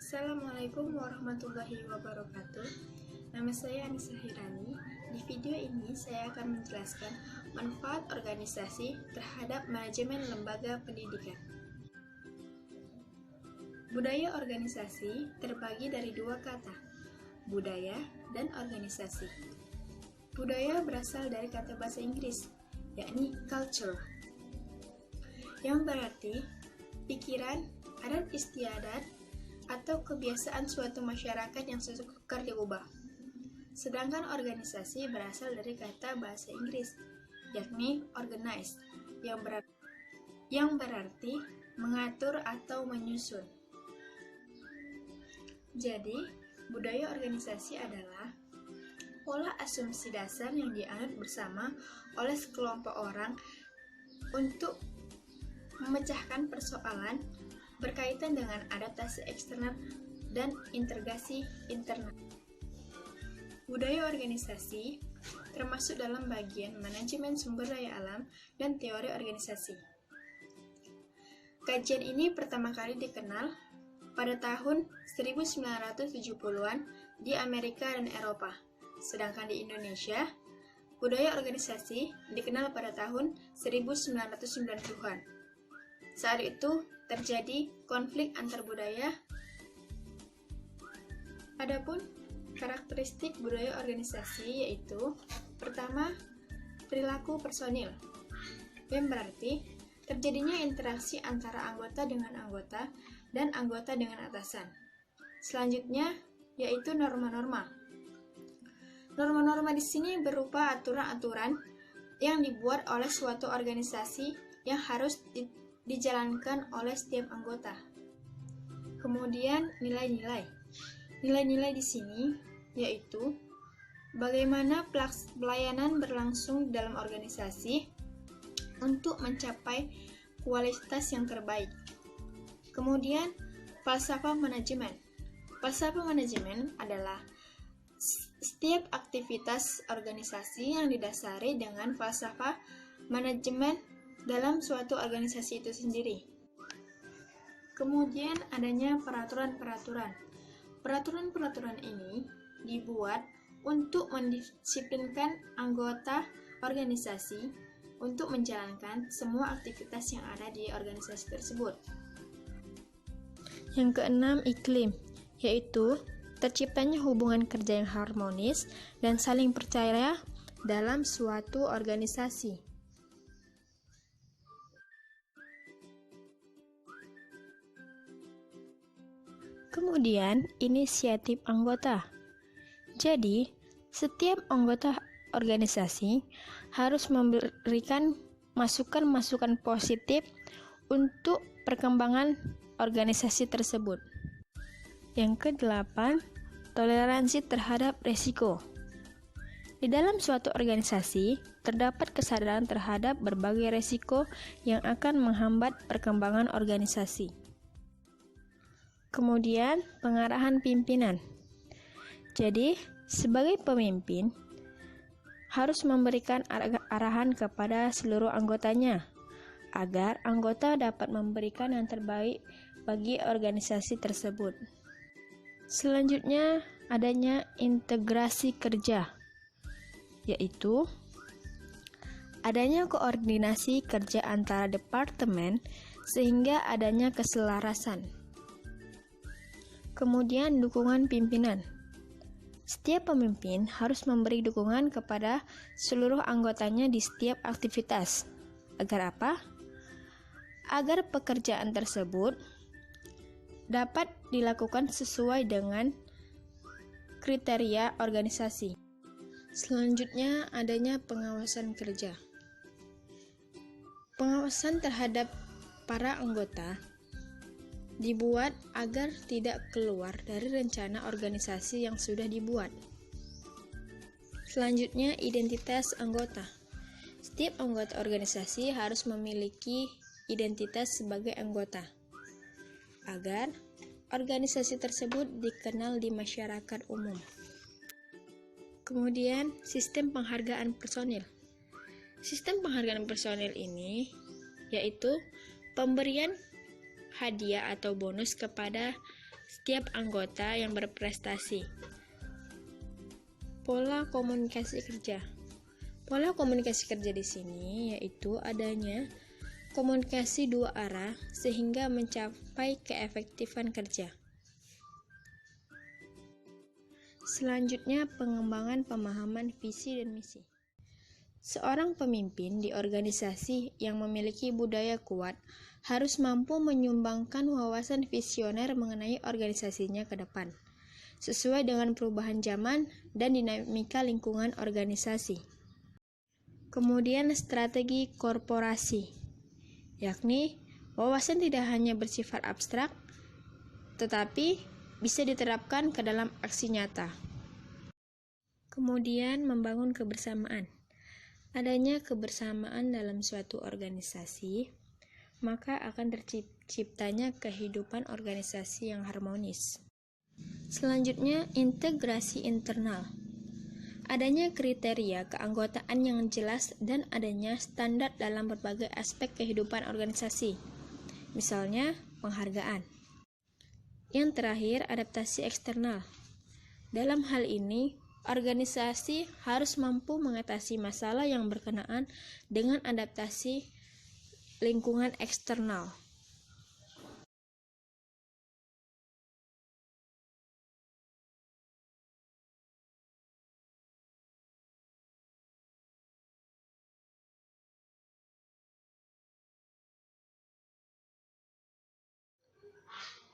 Assalamualaikum warahmatullahi wabarakatuh. Nama saya Anissa Hirani. Di video ini saya akan menjelaskan manfaat organisasi terhadap manajemen lembaga pendidikan. Budaya organisasi terbagi dari dua kata, budaya dan organisasi. Budaya berasal dari kata bahasa Inggris, yakni culture, yang berarti pikiran, adat istiadat, atau kebiasaan suatu masyarakat yang sukar diubah. Sedangkan organisasi berasal dari kata bahasa Inggris, yakni organize, yang berarti mengatur atau menyusun. Jadi, budaya organisasi adalah pola asumsi dasar yang dianut bersama oleh sekelompok orang untuk memecahkan persoalan berkaitan dengan adaptasi eksternal dan integrasi internal. Budaya organisasi termasuk dalam bagian manajemen sumber daya alam dan teori organisasi. Kajian ini pertama kali dikenal pada tahun 1970-an di Amerika dan Eropa, sedangkan di Indonesia, budaya organisasi dikenal pada tahun 1990-an. Saat itu terjadi konflik antar budaya. Adapun karakteristik budaya organisasi yaitu pertama, perilaku personil, yang berarti terjadinya interaksi antara anggota dengan anggota dan anggota dengan atasan. Selanjutnya yaitu norma-norma. Norma-norma di sini berupa aturan-aturan yang dibuat oleh suatu organisasi yang harus dijalankan oleh setiap anggota. Kemudian nilai-nilai. Nilai-nilai di sini yaitu bagaimana pelayanan berlangsung dalam organisasi untuk mencapai kualitas yang terbaik. Kemudian falsafah manajemen. Falsafah manajemen adalah setiap aktivitas organisasi yang didasari dengan falsafah manajemen dalam suatu organisasi itu sendiri. Kemudian adanya peraturan-peraturan. Peraturan-peraturan ini dibuat untuk mendisiplinkan anggota organisasi untuk menjalankan semua aktivitas yang ada di organisasi tersebut. Yang keenam, iklim, yaitu terciptanya hubungan kerja yang harmonis dan saling percaya dalam suatu organisasi. Kemudian, inisiatif anggota. Jadi, setiap anggota organisasi harus memberikan masukan-masukan positif untuk perkembangan organisasi tersebut. Yang kedelapan, toleransi terhadap risiko. Di dalam suatu organisasi, terdapat kesadaran terhadap berbagai risiko yang akan menghambat perkembangan organisasi. Kemudian, pengarahan pimpinan. Jadi, sebagai pemimpin, harus memberikan arahan kepada seluruh anggotanya, agar anggota dapat memberikan yang terbaik bagi organisasi tersebut. Selanjutnya, adanya integrasi kerja, yaitu adanya koordinasi kerja antara departemen sehingga adanya keselarasan. Kemudian dukungan pimpinan. Setiap pemimpin harus memberi dukungan kepada seluruh anggotanya di setiap aktivitas. Agar apa? Agar pekerjaan tersebut dapat dilakukan sesuai dengan kriteria organisasi. Selanjutnya adanya pengawasan kerja. Pengawasan terhadap para anggota dibuat agar tidak keluar dari rencana organisasi yang sudah dibuat. Selanjutnya, identitas anggota. Setiap anggota organisasi harus memiliki identitas sebagai anggota, agar organisasi tersebut dikenal di masyarakat umum. Kemudian, sistem penghargaan personil. Sistem penghargaan personil ini yaitu pemberian hadiah atau bonus kepada setiap anggota yang berprestasi. Pola komunikasi kerja. Pola komunikasi kerja di sini yaitu adanya komunikasi dua arah sehingga mencapai keefektifan kerja. Selanjutnya, pengembangan pemahaman visi dan misi. Seorang pemimpin di organisasi yang memiliki budaya kuat harus mampu menyumbangkan wawasan visioner mengenai organisasinya ke depan, sesuai dengan perubahan zaman dan dinamika lingkungan organisasi. Kemudian strategi korporasi, yakni wawasan tidak hanya bersifat abstrak, tetapi bisa diterapkan ke dalam aksi nyata. Kemudian membangun kebersamaan. Adanya kebersamaan dalam suatu organisasi, maka akan terciptanya kehidupan organisasi yang harmonis. Selanjutnya, integrasi internal. Adanya kriteria keanggotaan yang jelas dan adanya standar dalam berbagai aspek kehidupan organisasi, misalnya penghargaan. Yang terakhir, adaptasi eksternal. Dalam hal ini, organisasi harus mampu mengatasi masalah yang berkenaan dengan adaptasi lingkungan eksternal.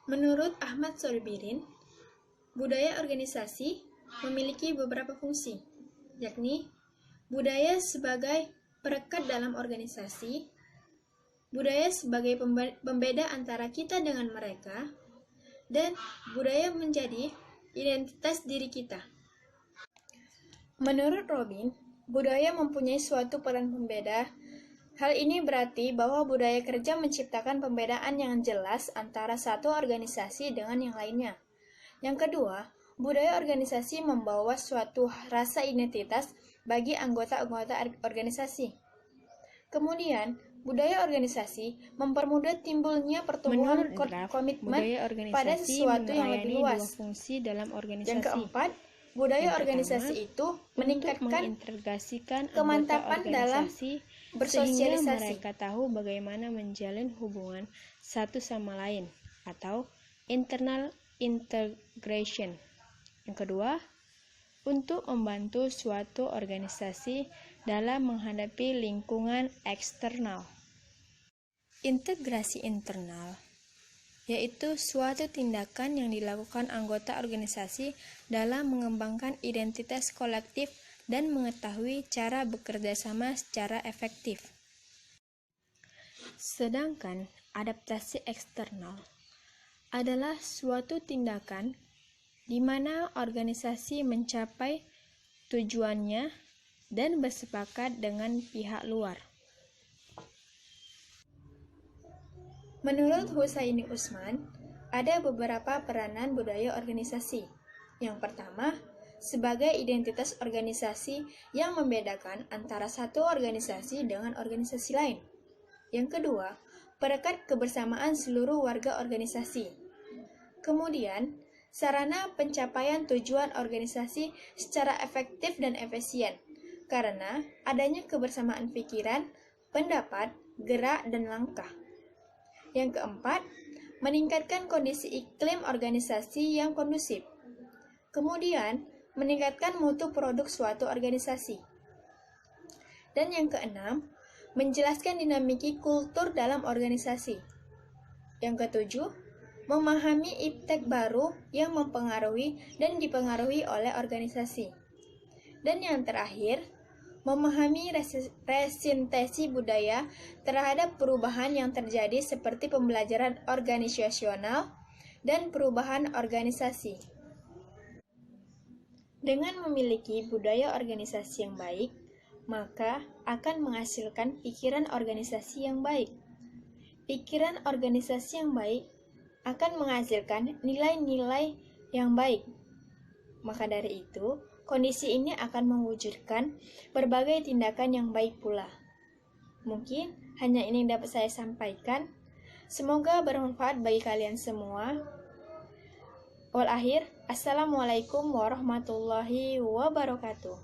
Menurut Ahmad Sorbirin, budaya organisasi memiliki beberapa fungsi, yakni budaya sebagai perekat dalam organisasi, budaya sebagai pembeda antara kita dengan mereka, dan budaya menjadi identitas diri kita. Menurut Robin, budaya mempunyai suatu peran pembeda. Hal ini berarti bahwa budaya kerja menciptakan pembedaan yang jelas antara satu organisasi dengan yang lainnya. Yang kedua, budaya organisasi membawa suatu rasa identitas bagi anggota-anggota organisasi. Kemudian, budaya organisasi mempermudah timbulnya pertumbuhan komitmen pada sesuatu yang lebih luas. Fungsi dalam organisasi. Yang keempat, budaya organisasi itu meningkatkan kemantapan dalam bersosialisasi, sehingga mereka tahu bagaimana menjalin hubungan satu sama lain atau internal integration. Yang kedua, untuk membantu suatu organisasi dalam menghadapi lingkungan eksternal. Integrasi internal yaitu suatu tindakan yang dilakukan anggota organisasi dalam mengembangkan identitas kolektif dan mengetahui cara bekerja sama secara efektif. Sedangkan adaptasi eksternal adalah suatu tindakan di mana organisasi mencapai tujuannya dan bersepakat dengan pihak luar. Menurut Husaini Usman, ada beberapa peranan budaya organisasi. Yang pertama, sebagai identitas organisasi yang membedakan antara satu organisasi dengan organisasi lain. Yang kedua, perekat kebersamaan seluruh warga organisasi. Kemudian, sarana pencapaian tujuan organisasi secara efektif dan efisien, karena adanya kebersamaan pikiran, pendapat, gerak, dan langkah. Yang keempat, meningkatkan kondisi iklim organisasi yang kondusif. Kemudian, meningkatkan mutu produk suatu organisasi. Dan yang keenam, menjelaskan dinamika kultur dalam organisasi. Yang ketujuh, memahami iptek baru yang mempengaruhi dan dipengaruhi oleh organisasi. Dan yang terakhir, memahami resintesi budaya terhadap perubahan yang terjadi seperti pembelajaran organisasional dan perubahan organisasi. Dengan memiliki budaya organisasi yang baik, maka akan menghasilkan pikiran organisasi yang baik. Pikiran organisasi yang baik akan menghasilkan nilai-nilai yang baik. Maka dari itu, kondisi ini akan mewujudkan berbagai tindakan yang baik pula. Mungkin hanya ini yang dapat saya sampaikan. Semoga bermanfaat bagi kalian semua. Wal akhir, Assalamualaikum warahmatullahi wabarakatuh.